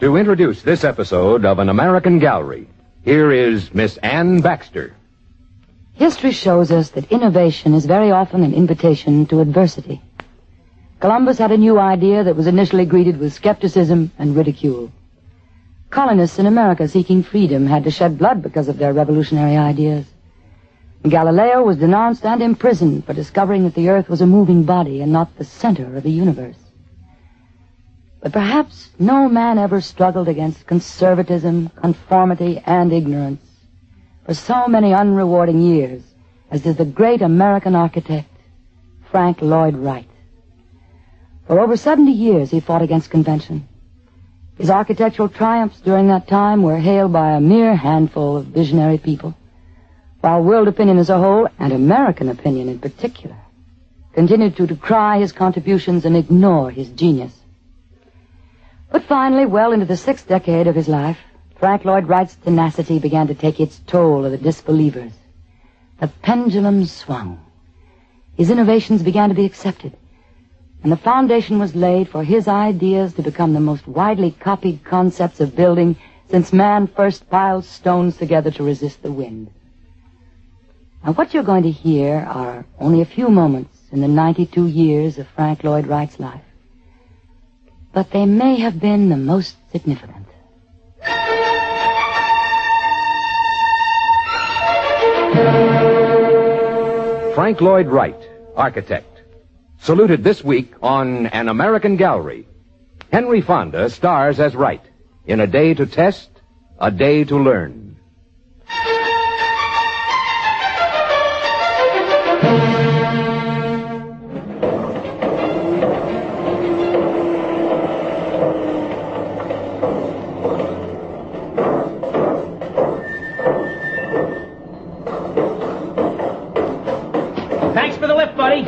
To introduce this episode of An American Gallery, here is Miss Ann Baxter. History shows us that innovation is very often an invitation to adversity. Columbus had a new idea that was initially greeted with skepticism and ridicule. Colonists in America seeking freedom had to shed blood because of their revolutionary ideas. Galileo was denounced and imprisoned for discovering that the Earth was a moving body and not the center of the universe. But perhaps no man ever struggled against conservatism, conformity, and ignorance for so many unrewarding years as did the great American architect, Frank Lloyd Wright. For over 70 years he fought against convention. His architectural triumphs during that time were hailed by a mere handful of visionary people, while world opinion as a whole, and American opinion in particular, continued to decry his contributions and ignore his genius. But finally, well into the 6th decade of his life, Frank Lloyd Wright's tenacity began to take its toll of the disbelievers. The pendulum swung. His innovations began to be accepted, and the foundation was laid for his ideas to become the most widely copied concepts of building since man first piled stones together to resist the wind. Now, what you're going to hear are only a few moments in the 92 years of Frank Lloyd Wright's life, but they may have been the most significant. Frank Lloyd Wright, architect. Saluted this week on An American Gallery. Henry Fonda stars as Wright in A Day to Test, A Day to Learn. Thanks for the lift, buddy.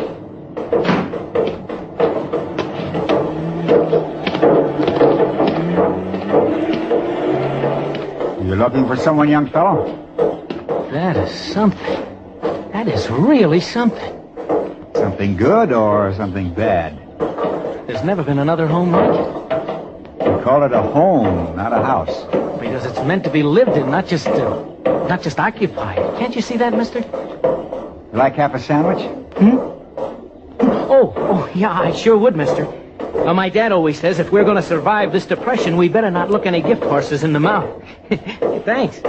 You looking for someone, young fellow? That is something. That is really something. Something good or something bad? There's never been another home like it. We call it a home, not a house. Because it's meant to be lived in, not just occupied. Can't you see that, mister? You like half a sandwich? Oh, yeah, I sure would, mister. Well, my dad always says if we're going to survive this depression, we better not look any gift horses in the mouth. Thanks.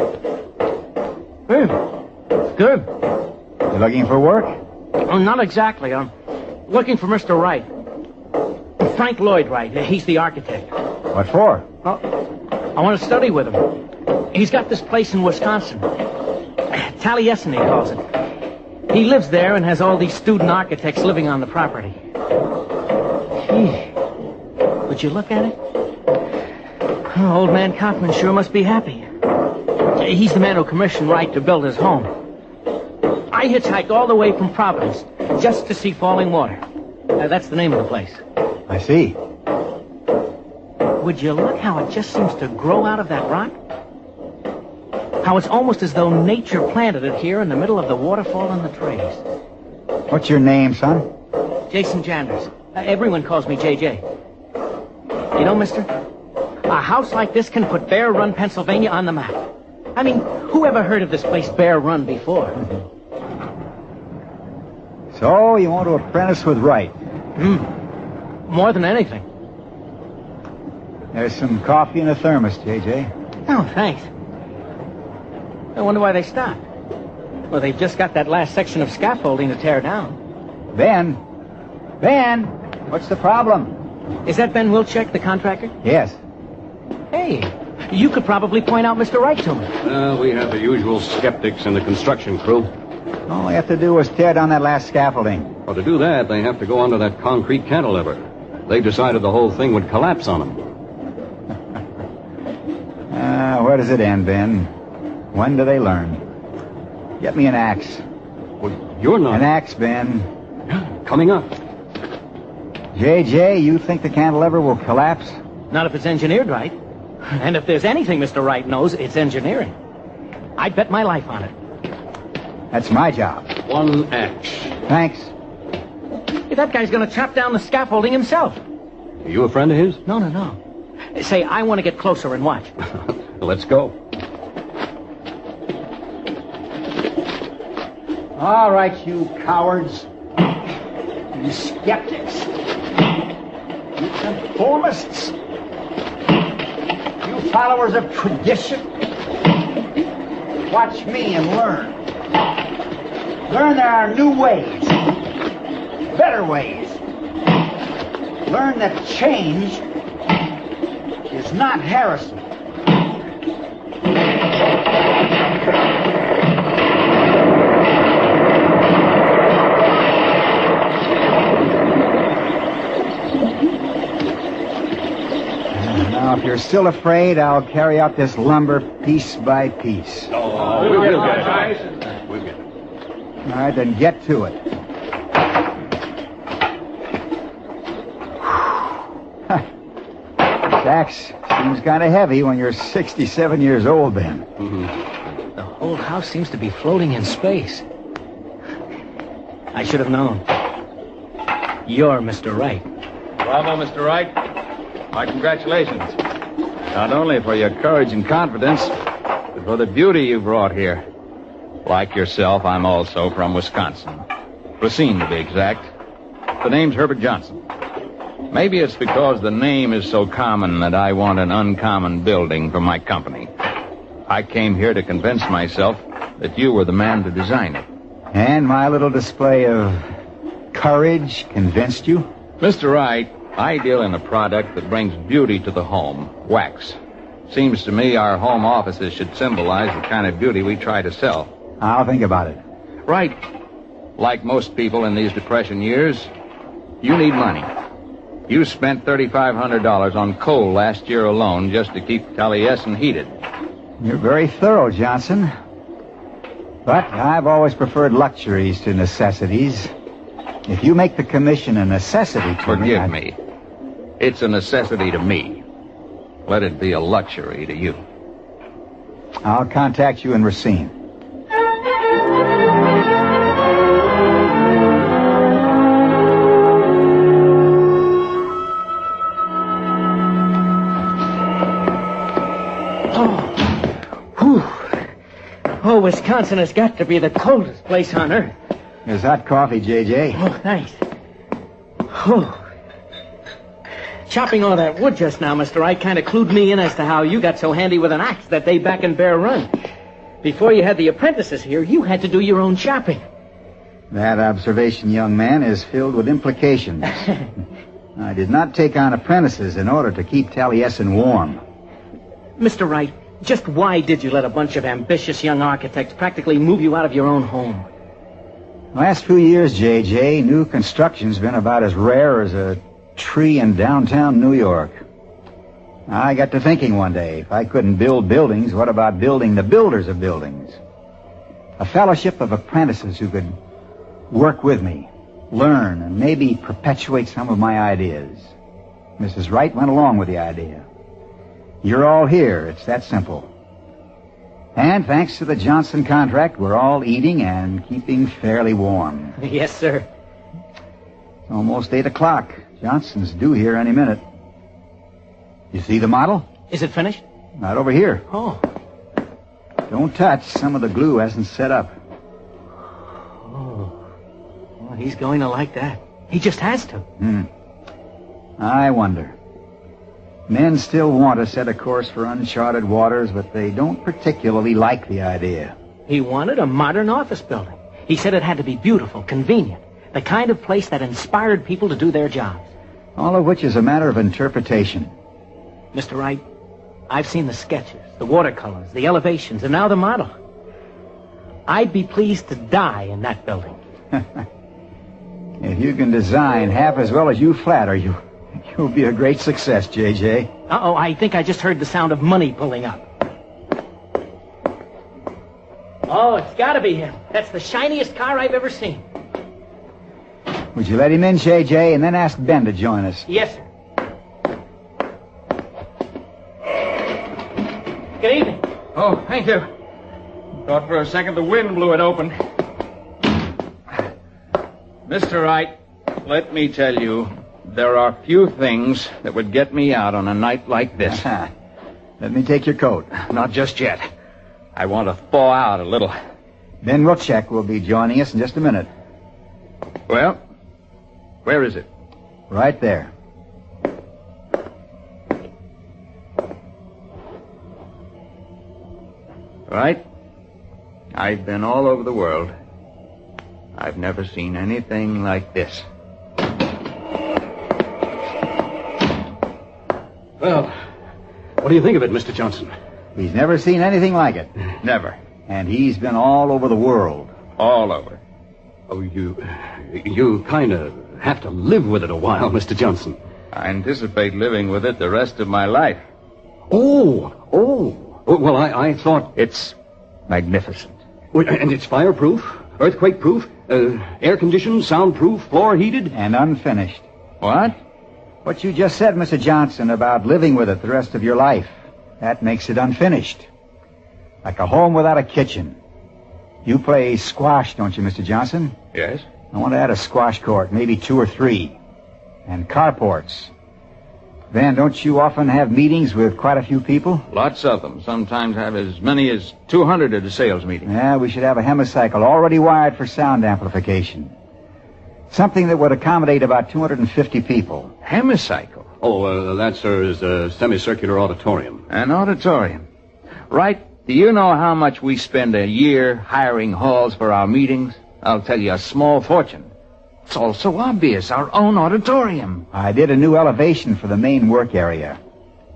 Good. You looking for work? Oh, not exactly. I'm looking for Mr. Wright. Frank Lloyd Wright. He's the architect. What for? Well, I want to study with him. He's got this place in Wisconsin. Taliesin, he calls it. He lives there and has all these student architects living on the property. Gee, would you look at it? Oh, old man Kaufman sure must be happy. He's the man who commissioned Wright to build his home. I hitchhiked all the way from Providence just to see Falling Water. That's the name of the place. I see. Would you look how it just seems to grow out of that rock? How it's almost as though nature planted it here in the middle of the waterfall and the trees. What's your name, son? Jason Janders. Everyone calls me JJ. You know, mister, a house like this can put Bear Run, Pennsylvania on the map. I mean, who ever heard of this place Bear Run before? So, you want to apprentice with Wright? More than anything. There's some coffee in a thermos, JJ. Oh, thanks. I wonder why they stopped. Well, they've just got that last section of scaffolding to tear down. Ben, what's the problem? Is that Ben Wilczek, the contractor? Yes. Hey, you could probably point out Mr. Wright to me. We have the usual skeptics in the construction crew. All they have to do is tear down that last scaffolding. Well, to do that, they have to go under that concrete cantilever. They decided the whole thing would collapse on them. Where does it end, Ben? When do they learn? Get me an axe. Well, you're not... An axe, Ben. Coming up. JJ, you think the cantilever will collapse? Not if it's engineered right. And if there's anything Mr. Wright knows, it's engineering. I'd bet my life on it. That's my job. One axe. Thanks. Hey, that guy's going to chop down the scaffolding himself. Are you a friend of his? No. Say, I want to get closer and watch. Let's go. All right, you cowards. You skeptics. You conformists. You followers of tradition. Watch me and learn. Learn there are new ways. Better ways. Learn that change is not heresy. Now, if you're still afraid, I'll carry out this lumber piece by piece. Oh, we'll get it. We'll get it. All right, then get to it. This axe seems kind of heavy when you're 67 years old, Ben. The whole house seems to be floating in space. I should have known. You're Mr. Wright. Bravo, Mr. Wright. My congratulations. Not only for your courage and confidence, but for the beauty you brought here. Like yourself, I'm also from Wisconsin. Racine, to be exact. The name's Herbert Johnson. Maybe it's because the name is so common that I want an uncommon building for my company. I came here to convince myself that you were the man to design it. And my little display of courage convinced you? Mr. Wright, I deal in a product that brings beauty to the home, wax. Seems to me our home offices should symbolize the kind of beauty we try to sell. I'll think about it. Right. Like most people in these Depression years, you need money. You spent $3,500 on coal last year alone just to keep Taliesin heated. You're very thorough, Johnson. But I've always preferred luxuries to necessities. If you make the commission a necessity to Forgive me. It's a necessity to me. Let it be a luxury to you. I'll contact you in Racine. Oh, Wisconsin has got to be the coldest place on earth. There's hot coffee, J.J. Oh, thanks. Oh. Chopping all that wood just now, Mr. Wright, kind of clued me in as to how you got so handy with an axe that day back in Bear Run. Before you had the apprentices here, you had to do your own chopping. That observation, young man, is filled with implications. I did not take on apprentices in order to keep Taliesin warm. Mr. Wright, just why did you let a bunch of ambitious young architects practically move you out of your own home? Last few years, J.J., new construction's been about as rare as a tree in downtown New York. I got to thinking one day, if I couldn't build buildings, what about building the builders of buildings? A fellowship of apprentices who could work with me, learn, and maybe perpetuate some of my ideas. Mrs. Wright went along with the idea. You're all here. It's that simple. And thanks to the Johnson contract, we're all eating and keeping fairly warm. Yes, sir. It's almost 8 o'clock. Johnson's due here any minute. You see the model? Is it finished? Not over here. Oh. Don't touch. Some of the glue hasn't set up. Oh. Well, he's going to like that. He just has to. I wonder. Men still want to set a course for uncharted waters, but they don't particularly like the idea. He wanted a modern office building. He said it had to be beautiful, convenient, the kind of place that inspired people to do their jobs. All of which is a matter of interpretation. Mr. Wright, I've seen the sketches, the watercolors, the elevations, and now the model. I'd be pleased to die in that building. If you can design half as well as you flatter, you'll be a great success, J.J. Uh-oh, I think I just heard the sound of money pulling up. Oh, it's got to be him. That's the shiniest car I've ever seen. Would you let him in, J.J., and then ask Ben to join us? Yes, sir. Good evening. Oh, thank you. Thought for a second the wind blew it open. Mr. Wright, let me tell you, There are few things that would get me out on a night like this. Let me take your coat. Not just yet. I want to thaw out a little. Ben Wilczek will be joining us in just a minute. Well, where is it? Right there. Right? I've been all over the world. I've never seen anything like this. Well, what do you think of it, Mr. Johnson? He's never seen anything like it. Never. And he's been all over the world. All over. Oh, you kind of have to live with it a while, Mr. Johnson. I anticipate living with it the rest of my life. Oh. Well, I thought... It's magnificent. And it's fireproof, earthquake-proof, air-conditioned, soundproof, floor-heated. And unfinished. What? What you just said, Mr. Johnson, about living with it the rest of your life, that makes it unfinished. Like a home without a kitchen. You play squash, don't you, Mr. Johnson? Yes. I want to add a squash court, maybe 2 or 3. And carports. Van, don't you often have meetings with quite a few people? Lots of them. Sometimes have as many as 200 at a sales meeting. Yeah, we should have a hemicycle already wired for sound amplification. Something that would accommodate about 250 people. Hemicycle? Oh, that, sir, is a semicircular auditorium. An auditorium. Right. Do you know how much we spend a year hiring halls for our meetings? I'll tell you, a small fortune. It's all so obvious, our own auditorium. I did a new elevation for the main work area.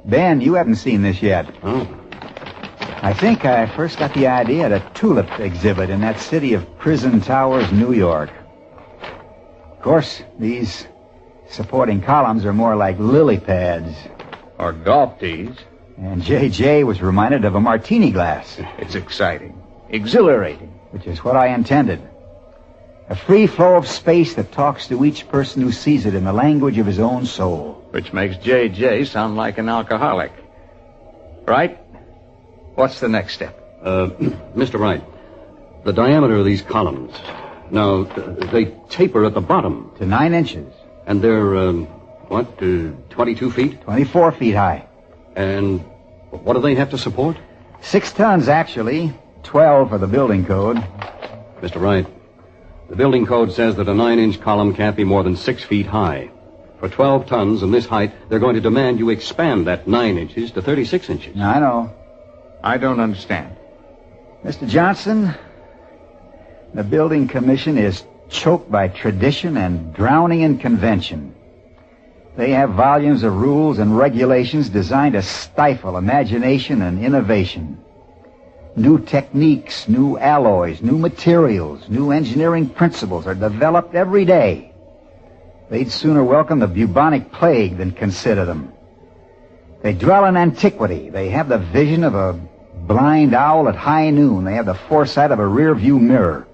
Ben, you haven't seen this yet. Oh. I think I first got the idea at a tulip exhibit in that city of Prison Towers, New York. Of course, these supporting columns are more like lily pads. Or golf tees. And J.J. was reminded of a martini glass. It's exciting. Exhilarating. Which is what I intended. A free flow of space that talks to each person who sees it in the language of his own soul. Which makes J.J. sound like an alcoholic. Right? What's the next step? Mr. Wright, the diameter of these columns. Now, they taper at the bottom. To 9 inches. And they're, 22 feet? 24 feet high. And what do they have to support? 6 tons, actually. 12 for the building code. Mr. Wright, the building code says that a 9-inch column can't be more than 6 feet high. For 12 tons and this height, they're going to demand you expand that 9 inches to 36 inches. I know. I don't understand. Mr. Johnson, the building commission is choked by tradition and drowning in convention. They have volumes of rules and regulations designed to stifle imagination and innovation. New techniques, new alloys, new materials, new engineering principles are developed every day. They'd sooner welcome the bubonic plague than consider them. They dwell in antiquity. They have the vision of a blind owl at high noon. They have the foresight of a rear-view mirror.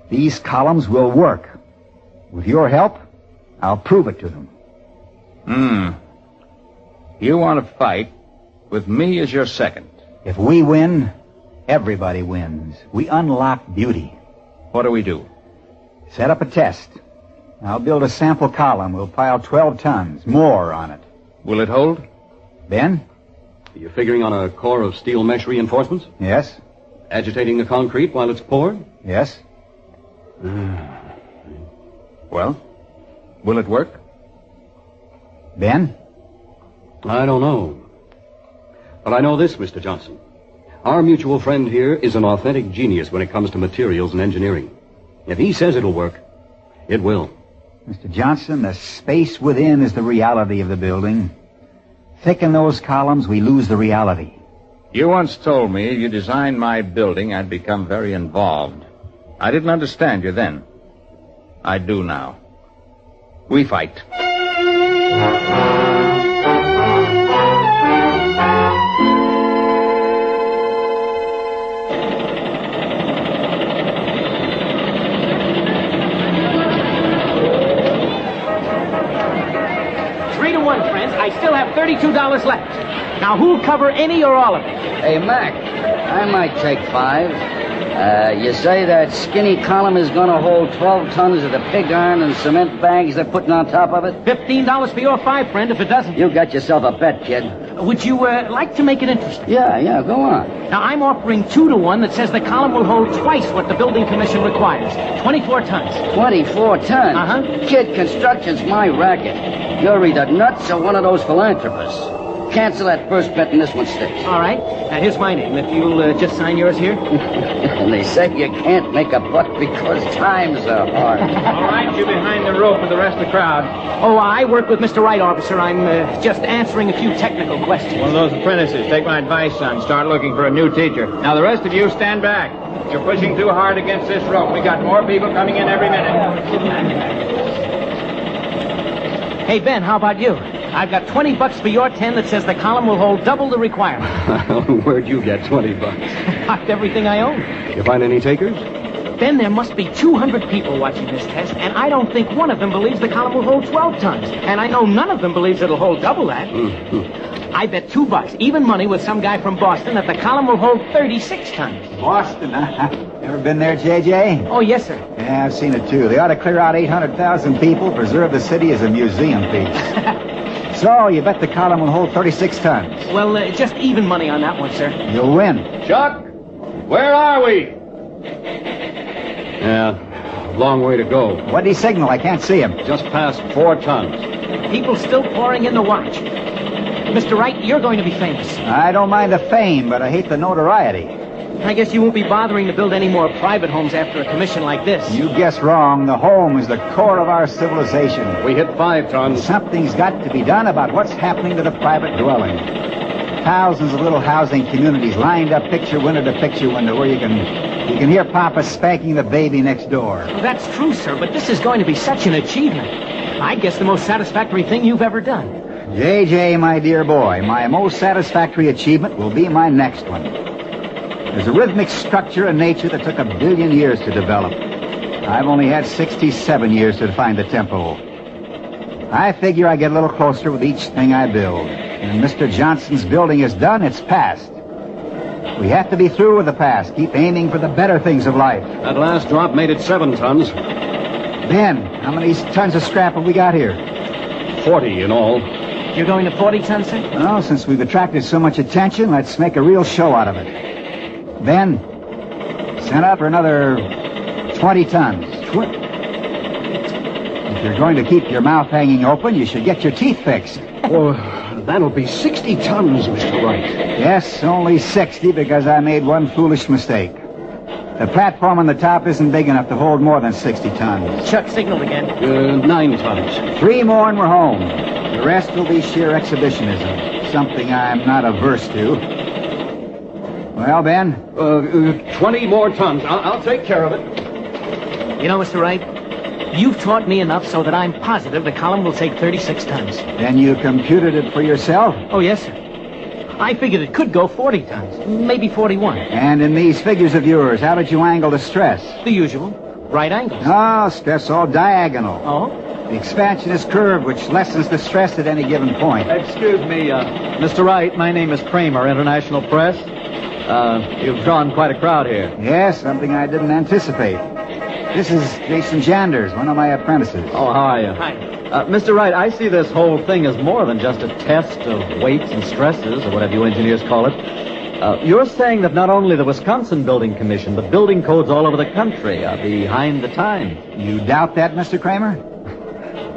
These columns will work. With your help, I'll prove it to them. You want to fight with me as your second. If we win, everybody wins. We unlock beauty. What do we do? Set up a test. I'll build a sample column. We'll pile 12 tons, more on it. Will it hold? Ben? Are you figuring on a core of steel mesh reinforcements? Yes. Agitating the concrete while it's poured? Yes. Well, will it work? Ben? I don't know. But I know this, Mr. Johnson. Our mutual friend here is an authentic genius when it comes to materials and engineering. If he says it'll work, it will. Mr. Johnson, the space within is the reality of the building. Thicken those columns, we lose the reality. You once told me if you designed my building, I'd become very involved. I didn't understand you then. I do now. We fight. 3-1, friends. I still have $32 left. Now, who'll cover any or all of it? Hey, Mac, I might take 5. You say that skinny column is going to hold 12 tons of the pig iron and cement bags they're putting on top of it? $15 for your 5, friend, if it doesn't. You got yourself a bet, kid. Would you like to make it interesting? Yeah, go on. Now, I'm offering 2-to-1 that says the column will hold twice what the building commission requires. 24 tons. 24 tons? Uh-huh. Kid, construction's my racket. You're either nuts or one of those philanthropists. Cancel that first bet and this one sticks. All right. Now, here's my name. If you'll just sign yours here. And they say you can't make a buck because times are hard. All right, you behind the rope with the rest of the crowd. Oh, I work with Mr. Wright, officer. I'm just answering a few technical questions. One of those apprentices. Take my advice, son. Start looking for a new teacher. Now, the rest of you, stand back. You're pushing too hard against this rope. We got more people coming in every minute. Hey, Ben, how about you? I've got $20 for your 10 that says the column will hold double the requirement. Where'd you get $20? Pocked everything I own. You find any takers? Ben, there must be 200 people watching this test, and I don't think one of them believes the column will hold 12 tons. And I know none of them believes it'll hold double that. I bet $2, even money, with some guy from Boston that the column will hold 36 tons. Boston, huh? Ever been there, J.J.? Oh, yes, sir. Yeah, I've seen it, too. They ought to clear out 800,000 people, preserve the city as a museum piece. So, you bet the column will hold 36 tons. Well, just even money on that one, sir. You'll win. Chuck, where are we? Yeah, long way to go. What'd he signal? I can't see him. Just past 4 tons. People still pouring in to watch. Mr. Wright, you're going to be famous. I don't mind the fame, but I hate the notoriety. I guess you won't be bothering to build any more private homes after a commission like this. You guess wrong. The home is the core of our civilization. We hit 5 tons. Something's got to be done about what's happening to the private dwelling. Thousands of little housing communities lined up picture window to picture window where you can hear Papa spanking the baby next door. Well, that's true, sir, but this is going to be such an achievement. I guess the most satisfactory thing you've ever done. J.J., my dear boy, my most satisfactory achievement will be my next one. There's a rhythmic structure in nature that took 1 billion years to develop. I've only had 67 years to find the tempo. I figure I get a little closer with each thing I build. And Mr. Johnson's building is done, it's past. We have to be through with the past. Keep aiming for the better things of life. That last drop made it 7 tons. Ben, how many tons of scrap have we got here? 40 in all. You're going to 40 tons, sir? Well, since we've attracted so much attention, let's make a real show out of it. Ben, send out for another 20 tons. If you're going to keep your mouth hanging open, you should get your teeth fixed. Well, that'll be 60 tons, Mr. Wright. Yes, only 60 because I made one foolish mistake. The platform on the top isn't big enough to hold more than 60 tons. Chuck signaled again. 9 tons. 3 more and we're home. The rest will be sheer exhibitionism, something I'm not averse to. Well, Ben? 20 more tons. I'll take care of it. You know, Mr. Wright, you've taught me enough so that I'm positive the column will take 36 tons. Then you computed it for yourself? Oh, yes, sir. I figured it could go 40 tons, maybe 41. And in these figures of yours, how did you angle the stress? The usual, right angles. Oh, stress all diagonal. Oh? The expansion is curved, which lessens the stress at any given point. Excuse me, Mr. Wright, my name is Kramer, International Press. You've drawn quite a crowd here. Yes, something I didn't anticipate. This is Jason Janders, one of my apprentices. Oh, how are you? Hi. Mr. Wright, I see this whole thing as more than just a test of weights and stresses, or whatever you engineers call it. You're saying that not only the Wisconsin Building Commission, but building codes all over the country are behind the times. You doubt that, Mr. Kramer?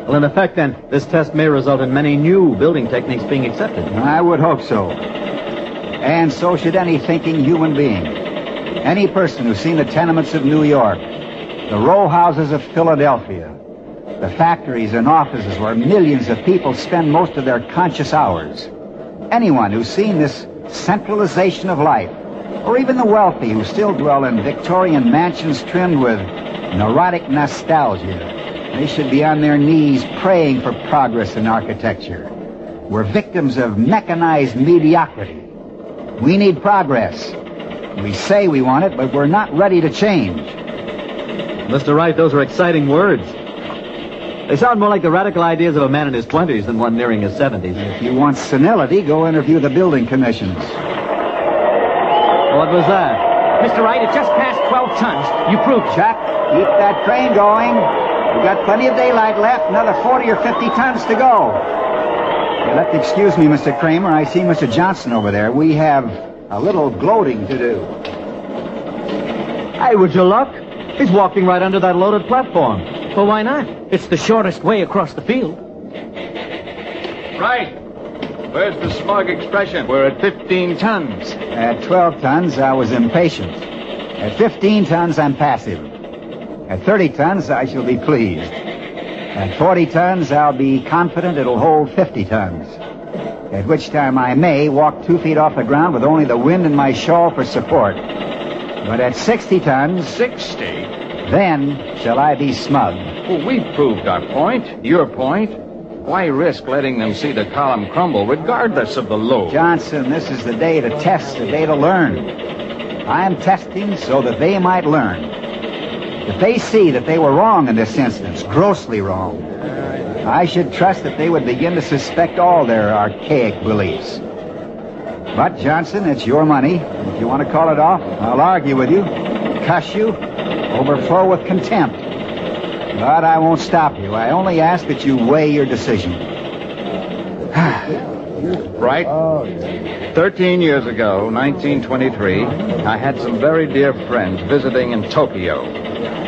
Well, in effect, then, this test may result in many new building techniques being accepted. I would hope so. And so should any thinking human being. Any person who's seen the tenements of New York, the row houses of Philadelphia, the factories and offices where millions of people spend most of their conscious hours. Anyone who's seen this centralization of life, or even the wealthy who still dwell in Victorian mansions trimmed with neurotic nostalgia, they should be on their knees praying for progress in architecture. We're victims of mechanized mediocrity. We need progress. We say we want it, but we're not ready to change. Mr. Wright, those are exciting words. They sound more like the radical ideas of a man in his 20s than one nearing his 70s. If you want senility, go interview the building commissions. What was that? Mr. Wright, it just passed 12 tons. You proved it. Chuck, keep that train going. We've got plenty of daylight left, another 40 or 50 tons to go. You'll have to excuse me, Mr. Kramer. I see Mr. Johnson over there. We have a little gloating to do. Hey, would you look? He's walking right under that loaded platform. Well, why not? It's the shortest way across the field. Right. Where's the smug expression? We're at 15 tons. At 12 tons, I was impatient. At 15 tons, I'm passive. At 30 tons, I shall be pleased. At 40 tons, I'll be confident it'll hold 50 tons. At which time I may walk 2 feet off the ground with only the wind in my shawl for support. But at 60 tons... 60? Then shall I be smug. Well, we've proved our point, your point. Why risk letting them see the column crumble regardless of the load? Johnson, this is the day to test, the day to learn. I'm testing so that they might learn. If they see that they were wrong in this instance, grossly wrong, I should trust that they would begin to suspect all their archaic beliefs. But, Johnson, it's your money. If you want to call it off, I'll argue with you, cuss you, overflow with contempt. But I won't stop you. I only ask that you weigh your decision. Right? 13 years ago, 1923, I had some very dear friends visiting in Tokyo.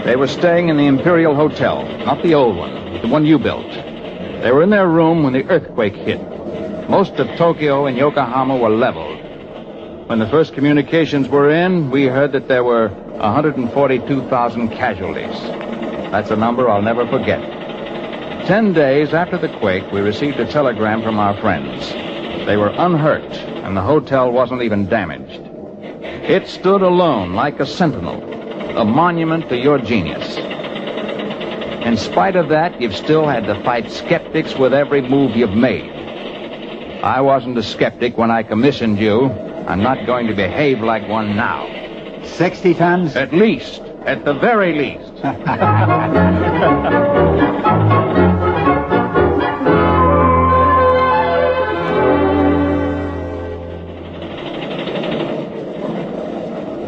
They were staying in the Imperial Hotel, not the old one, the one you built. They were in their room when the earthquake hit. Most of Tokyo and Yokohama were leveled. When the first communications were in, we heard that there were 142,000 casualties. That's a number I'll never forget. 10 days after the quake, we received a telegram from our friends. They were unhurt, and the hotel wasn't even damaged. It stood alone like a sentinel, a monument to your genius. In spite of that, you've still had to fight skeptics with every move you've made. I wasn't a skeptic when I commissioned you. I'm not going to behave like one now. 60 tons? At least. At the very least.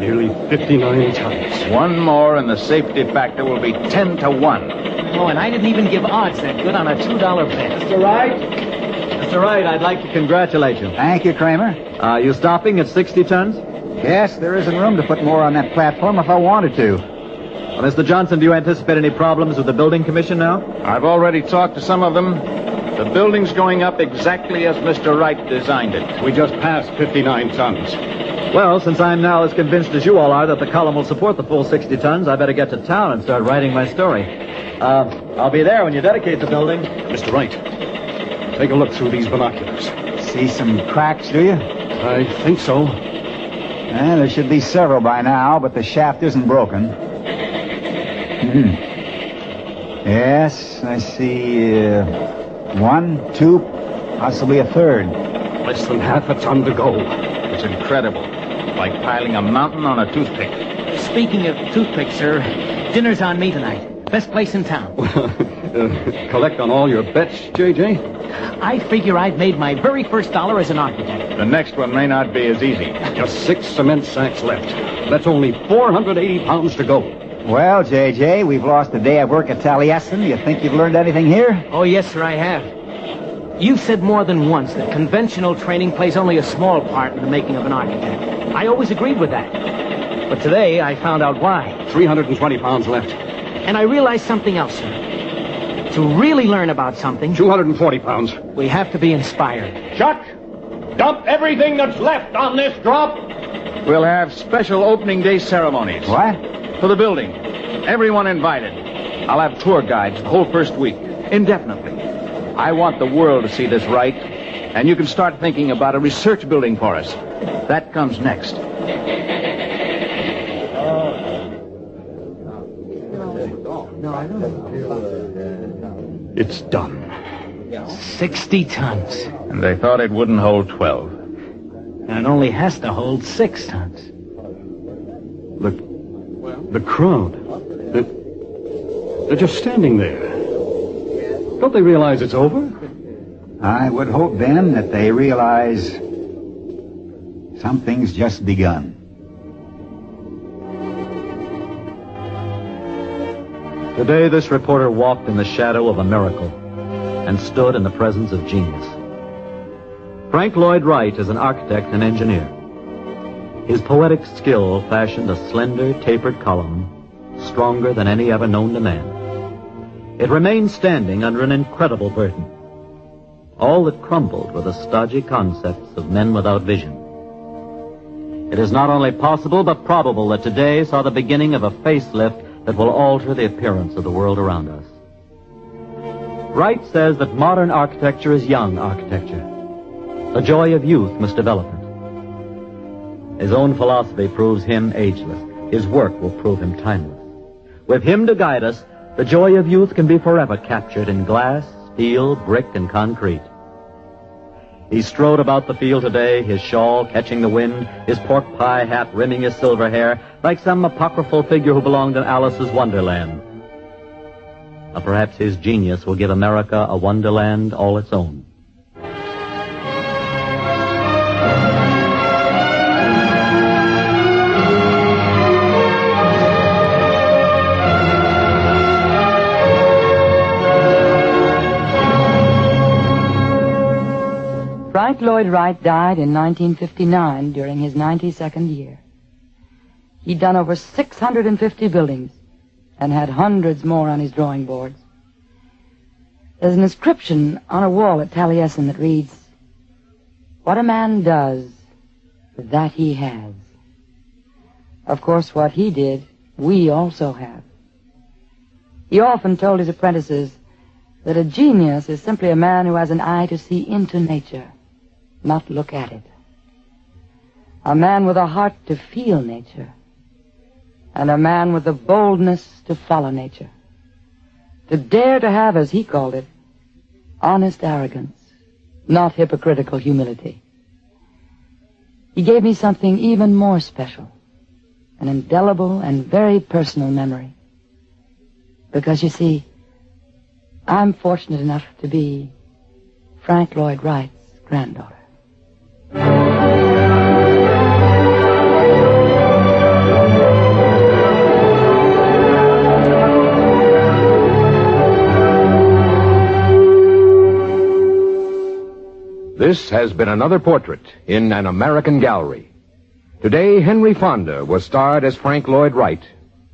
Nearly 59 tons. One more and the safety factor will be 10 to 1. Oh, and I didn't even give odds that good on a $2 bet. Mr. Wright? Mr. Wright, I'd like to congratulate you. Thank you, Kramer. Are you stopping at 60 tons? Yes, there isn't room to put more on that platform if I wanted to. Well, Mr. Johnson, do you anticipate any problems with the building commission now? I've already talked to some of them. The building's going up exactly as Mr. Wright designed it. We just passed 59 tons. Well, since I'm now as convinced as you all are that the column will support the full 60 tons, I better get to town and start writing my story. I'll be there when you dedicate the building. Mr. Wright, take a look through these binoculars. See some cracks, do you? I think so. There should be several by now, but the shaft isn't broken. Yes, I see 1, 2, possibly a third. Less than half a ton to go. It's incredible. Like piling a mountain on a toothpick. Speaking of toothpicks, sir, dinner's on me tonight. Best place in town. Collect on all your bets, J.J.? I figure I've made my very first dollar as an architect. The next one may not be as easy. Just 6 cement sacks left. That's only 480 pounds to go. Well, J.J., we've lost a day of work at Taliesin. You think you've learned anything here? Oh, yes, sir, I have. You've said more than once that conventional training plays only a small part in the making of an architect. I always agreed with that. But today, I found out why. 320 pounds left. And I realized something else, sir. To really learn about something... 240 pounds. We have to be inspired. Chuck, dump everything that's left on this drop. We'll have special opening day ceremonies. What? For the building. Everyone invited. I'll have tour guides the whole first week. Indefinitely. I want the world to see this right. And you can start thinking about a research building for us. That comes next. It's done. 60 tons. And they thought it wouldn't hold 12. And it only has to hold 6 tons. The crowd. They're just standing there. Don't they realize it's over? I would hope then that they realize something's just begun. Today, this reporter walked in the shadow of a miracle and stood in the presence of genius. Frank Lloyd Wright is an architect and engineer. His poetic skill fashioned a slender, tapered column stronger than any ever known to man. It remained standing under an incredible burden. All that crumbled were the stodgy concepts of men without vision. It is not only possible but probable that today saw the beginning of a facelift that will alter the appearance of the world around us. Wright says that modern architecture is young architecture. The joy of youth must develop it. His own philosophy proves him ageless. His work will prove him timeless. With him to guide us, the joy of youth can be forever captured in glass, steel, brick, and concrete. He strode about the field today, his shawl catching the wind, his pork pie hat rimming his silver hair, like some apocryphal figure who belonged in Alice's Wonderland. Or perhaps his genius will give America a wonderland all its own. Frank Lloyd Wright died in 1959 during his 92nd year. He'd done over 650 buildings and had hundreds more on his drawing boards. There's an inscription on a wall at Taliesin that reads, "What a man does, that he has." Of course, what he did, we also have. He often told his apprentices that a genius is simply a man who has an eye to see into nature, not look at it. A man with a heart to feel nature, and a man with the boldness to follow nature. To dare to have, as he called it, honest arrogance, not hypocritical humility. He gave me something even more special, an indelible and very personal memory. Because, you see, I'm fortunate enough to be Frank Lloyd Wright's granddaughter. This has been another portrait in an American gallery. Today, Henry Fonda was starred as Frank Lloyd Wright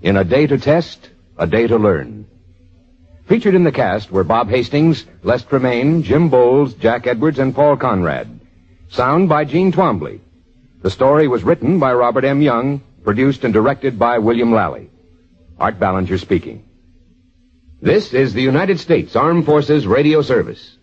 in A Day to Test, A Day to Learn. Featured in the cast were Bob Hastings, Les Tremaine, Jim Bowles, Jack Edwards, and Paul Conrad. Sound by Gene Twombly. The story was written by Robert M. Young, produced and directed by William Lally. Art Ballinger speaking. This is the United States Armed Forces Radio Service.